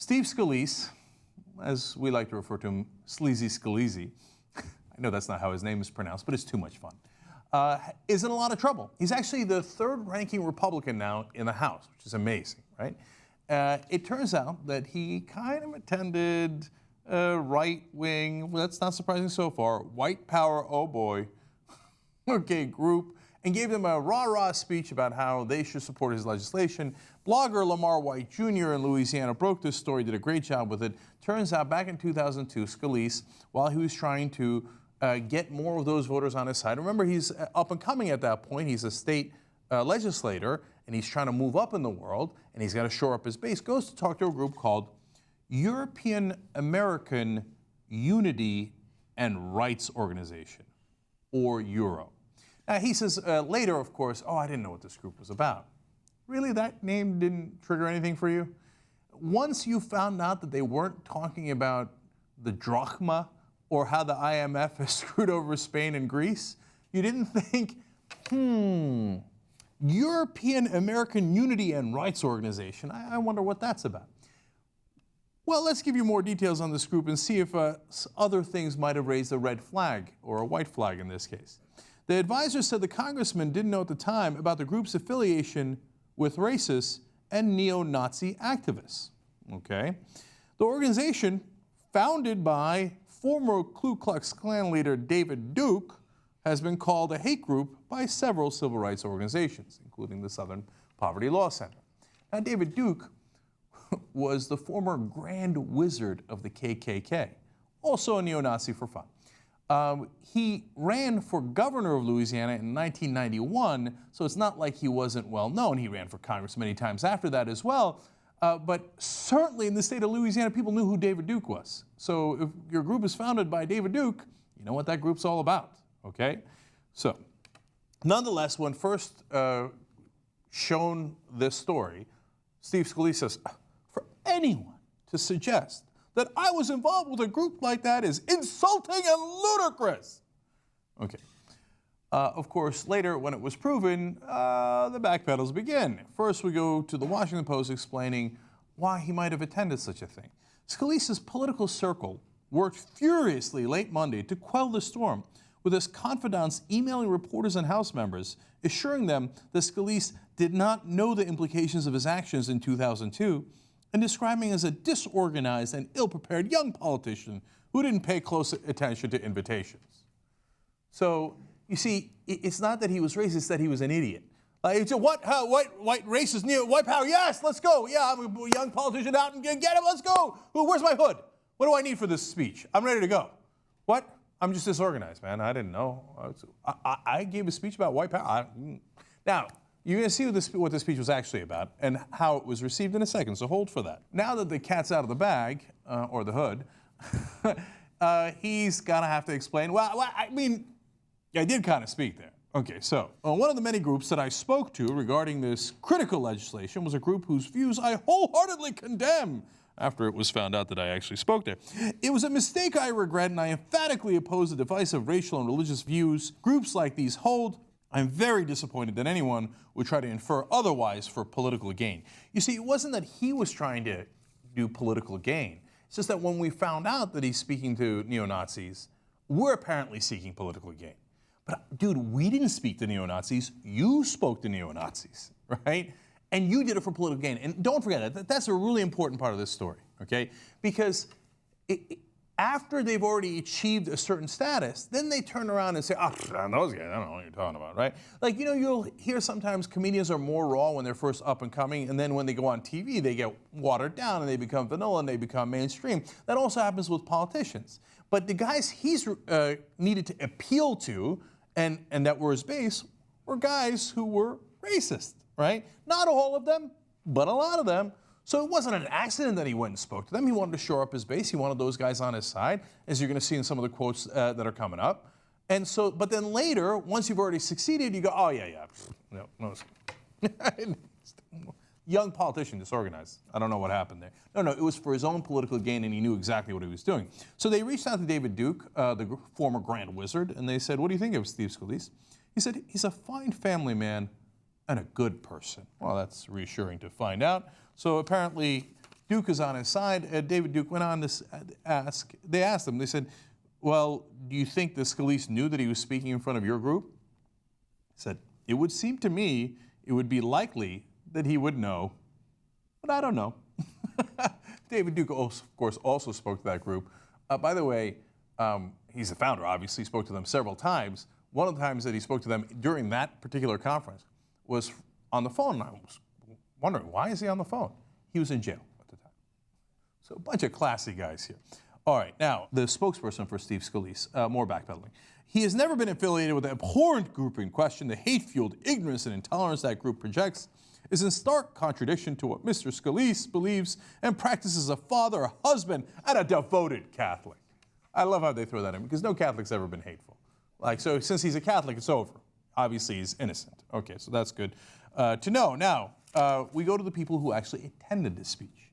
Steve Scalise, as we like to refer to him, Sleazy Scalise, I know that's not how his name is pronounced, but it's too much fun, is in a lot of trouble. He's actually the third-ranking Republican now in the House, which is amazing, right? It turns out that he kind of attended a right-wing, well, that's not surprising so far, white power, oh boy, okay, group, and gave them a rah-rah speech about how they should support his legislation. Blogger Lamar White Jr. in Louisiana broke this story, did a great job with it. Turns out back in 2002, Scalise, while he was trying to get more of those voters on his side, remember he's up and coming at that point, he's a state legislator, and he's trying to move up in the world, and he's got to shore up his base, goes to talk to a group called European American Unity and Rights Organization, or Euro. Now he says later, of course, oh, I didn't know what this group was about. Really, that name didn't trigger anything for you? Once you found out that they weren't talking about the drachma or how the IMF has screwed over Spain and Greece, you didn't think, European American Unity and Rights Organization, I wonder what that's about. Well, let's give you more details on this group and see if other things might have raised a red flag, or a white flag in this case. The advisor said the congressman didn't know at the time about the group's affiliation with racists and neo-Nazi activists. Okay? The organization, founded by former Klu Klux Klan leader David Duke, has been called a hate group by several civil rights organizations, including the Southern Poverty Law Center. Now, David Duke was the former Grand Wizard of the KKK, also a neo-Nazi for fun. He ran for governor of Louisiana in 1991, so it's not like he wasn't well known. He ran for Congress many times after that as well. But certainly in the state of Louisiana, people knew who David Duke was. So if your group is founded by David Duke, you know what that group's all about, okay? So, nonetheless, when first shown this story, Steve Scalise says, for anyone to suggest that I was involved with a group like that is insulting and ludicrous. Okay. Of course, later when it was proven, the backpedals begin. First we go to the Washington Post explaining why he might have attended such a thing. Scalise's political circle worked furiously late Monday to quell the storm, with his confidants emailing reporters and House members, assuring them that Scalise did not know the implications of his actions in 2002, and describing him as a disorganized and ill-prepared young politician who didn't pay close attention to invitations. So, you see, it's not that he was racist, it's that he was an idiot. What? White racist, white power, yes, let's go. Yeah, I'm a young politician out and get him, let's go. Where's my hood? What do I need for this speech? I'm ready to go. What? I'm just disorganized, man. I didn't know. I gave a speech about white power. Now, you're going to see what this speech was actually about and how it was received in a second, so hold for that. Now that the cat's out of the bag, or the hood, he's going to have to explain, well, I mean, I did kind of speak there. Okay, so one of the many groups that I spoke to regarding this critical legislation was a group whose views I wholeheartedly condemn after it was found out that I actually spoke there. It was a mistake I regret, and I emphatically oppose the divisive racial and religious views groups like these hold. I'm very disappointed that anyone would try to infer otherwise for political gain. You see, it wasn't that he was trying to do political gain. It's just that when we found out that he's speaking to neo-Nazis, we're apparently seeking political gain. But dude, we didn't speak to neo-Nazis. You spoke to neo-Nazis, right? And you did it for political gain. And don't forget that. That's a really important part of this story, okay? Because after they've already achieved a certain status, then they turn around and say, oh, those guys, I don't know what you're talking about, right? Like, you know, you'll hear sometimes comedians are more raw when they're first up and coming, and then when they go on TV, they get watered down and they become vanilla and they become mainstream. That also happens with politicians. But the guys he's needed to appeal to and that were his base were guys who were racist, right? Not all of them, but a lot of them. So it wasn't an accident that he went and spoke to them. He wanted to shore up his base. He wanted those guys on his side, as you're going to see in some of the quotes that are coming up. And so, but then later, once you've already succeeded, you go, oh yeah, no. Young politician, disorganized. I don't know what happened there. No, it was for his own political gain, and he knew exactly what he was doing. So they reached out to David Duke, the former Grand Wizard, and they said, what do you think of Steve Scalise? He said, he's a fine family man and a good person. Well, that's reassuring to find out. So apparently Duke is on his side. David Duke went on to ask, they asked him, they said, well, do you think that Scalise knew that he was speaking in front of your group? He said, it would seem to me it would be likely that he would know, but I don't know. David Duke, of course, also spoke to that group. By the way, he's the founder, obviously, spoke to them several times. One of the times that he spoke to them during that particular conference was on the phone. And I was wondering, why is he on the phone? He was in jail at the time. So a bunch of classy guys here. All right, now, the spokesperson for Steve Scalise, more backpedaling. He has never been affiliated with the abhorrent group in question. The hate-fueled ignorance and intolerance that group projects is in stark contradiction to what Mr. Scalise believes and practices as a father, a husband, and a devoted Catholic. I love how they throw that in, because no Catholic's ever been hateful. Like, so since he's a Catholic, it's over. Obviously, he's innocent. Okay, so that's good to know. Now, we go to the people who actually attended this speech.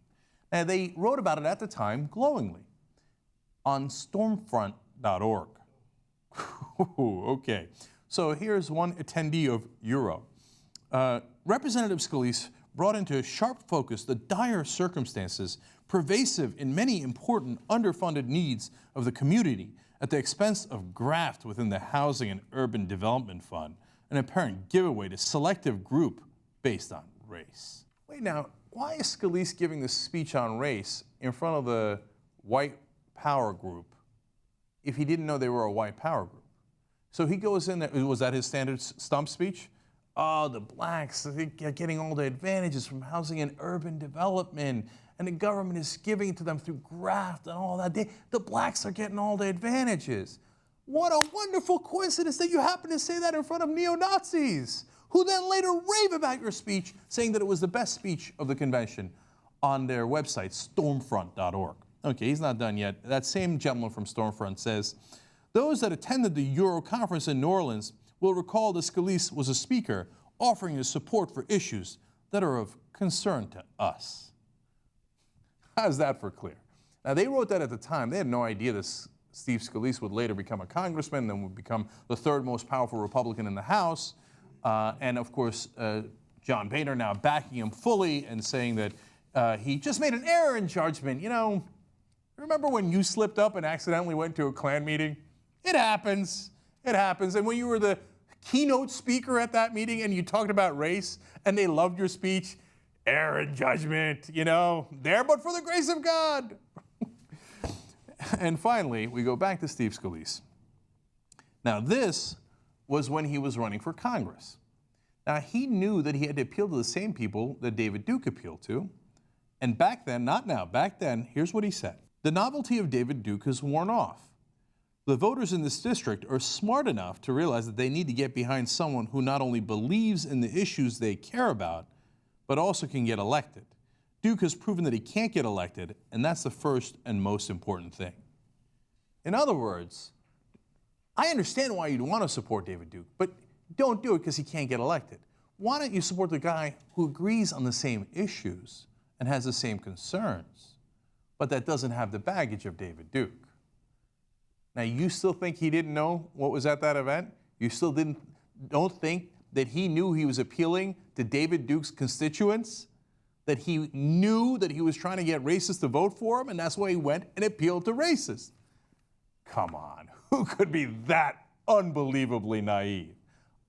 Now, they wrote about it at the time glowingly on stormfront.org. Okay, so here's one attendee of Euro. Representative Scalise brought into sharp focus the dire circumstances pervasive in many important underfunded needs of the community at the expense of graft within the Housing and Urban Development Fund, an apparent giveaway to selective group based on race. Wait now, why is Scalise giving this speech on race in front of the white power group if he didn't know they were a white power group? So he goes in there, was that his standard stump speech? Oh, the blacks, they're getting all the advantages from housing and urban development, and the government is giving it to them through graft and all that. The blacks are getting all the advantages. What a wonderful coincidence that you happen to say that in front of neo-Nazis, who then later rave about your speech, saying that it was the best speech of the convention on their website, stormfront.org. Okay, he's not done yet. That same gentleman from Stormfront says, those that attended the Euro conference in New Orleans will recall that Scalise was a speaker offering his support for issues that are of concern to us. How's that for clear? Now, they wrote that at the time. They had no idea that Steve Scalise would later become a congressman, then would become the third most powerful Republican in the House. And of course, John Boehner now backing him fully and saying that he just made an error in judgment. You know, remember when you slipped up and accidentally went to a Klan meeting? It happens. It happens. And when you were the keynote speaker at that meeting and you talked about race and they loved your speech, error in judgment, you know, there but for the grace of God. And finally, we go back to Steve Scalise. Now, this was when he was running for Congress. Now, he knew that he had to appeal to the same people that David Duke appealed to. And back then, not now, back then, here's what he said. The novelty of David Duke has worn off. The voters in this district are smart enough to realize that they need to get behind someone who not only believes in the issues they care about, but also can get elected. Duke has proven that he can't get elected, and that's the first and most important thing. In other words, I understand why you'd want to support David Duke, but don't do it because he can't get elected. Why don't you support the guy who agrees on the same issues and has the same concerns, but that doesn't have the baggage of David Duke? Now, you still think he didn't know what was at that event? You still don't think that he knew he was appealing to David Duke's constituents? That he knew that he was trying to get racists to vote for him, and that's why he went and appealed to racists? Come on, who could be that unbelievably naive?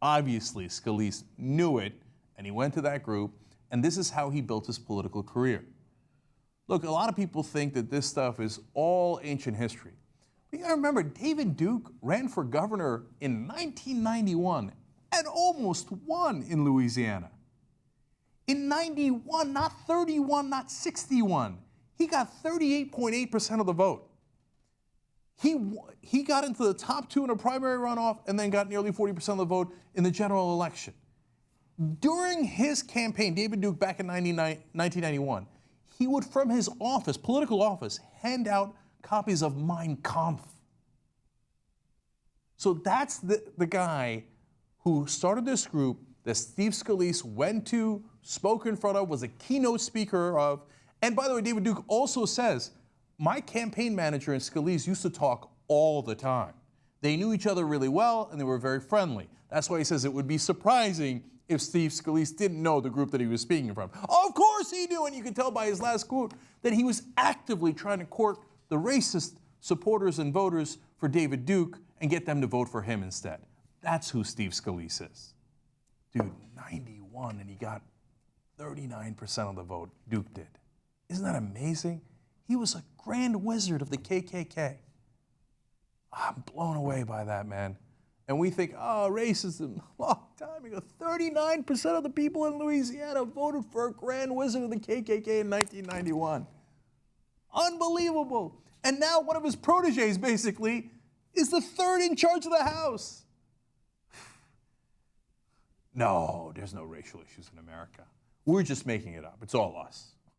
Obviously, Scalise knew it, and he went to that group, and this is how he built his political career. Look, a lot of people think that this stuff is all ancient history. But you gotta remember, David Duke ran for governor in 1991 and almost won in Louisiana. In 91, not 31, not 61, he got 38.8% of the vote. He got into the top two in a primary runoff and then got nearly 40% of the vote in the general election. During his campaign, David Duke, back in 1991, he would, from his office, political office, hand out copies of Mein Kampf. So that's the guy who started this group that Steve Scalise went to, spoke in front of, was a keynote speaker of. And by the way, David Duke also says, my campaign manager and Scalise used to talk all the time. They knew each other really well, and they were very friendly. That's why he says it would be surprising if Steve Scalise didn't know the group that he was speaking from. Of course he knew, and you can tell by his last quote that he was actively trying to court the racist supporters and voters for David Duke and get them to vote for him instead. That's who Steve Scalise is. Dude, 91, and he got 39% of the vote. Duke did. Isn't that amazing? He was a grand wizard of the KKK. I'm blown away by that, man. And we think, oh, racism, long time ago. 39% of the people in Louisiana voted for a grand wizard of the KKK in 1991. Unbelievable. And now one of his proteges, basically, is the third in charge of the House. No, there's no racial issues in America. We're just making it up. It's all us.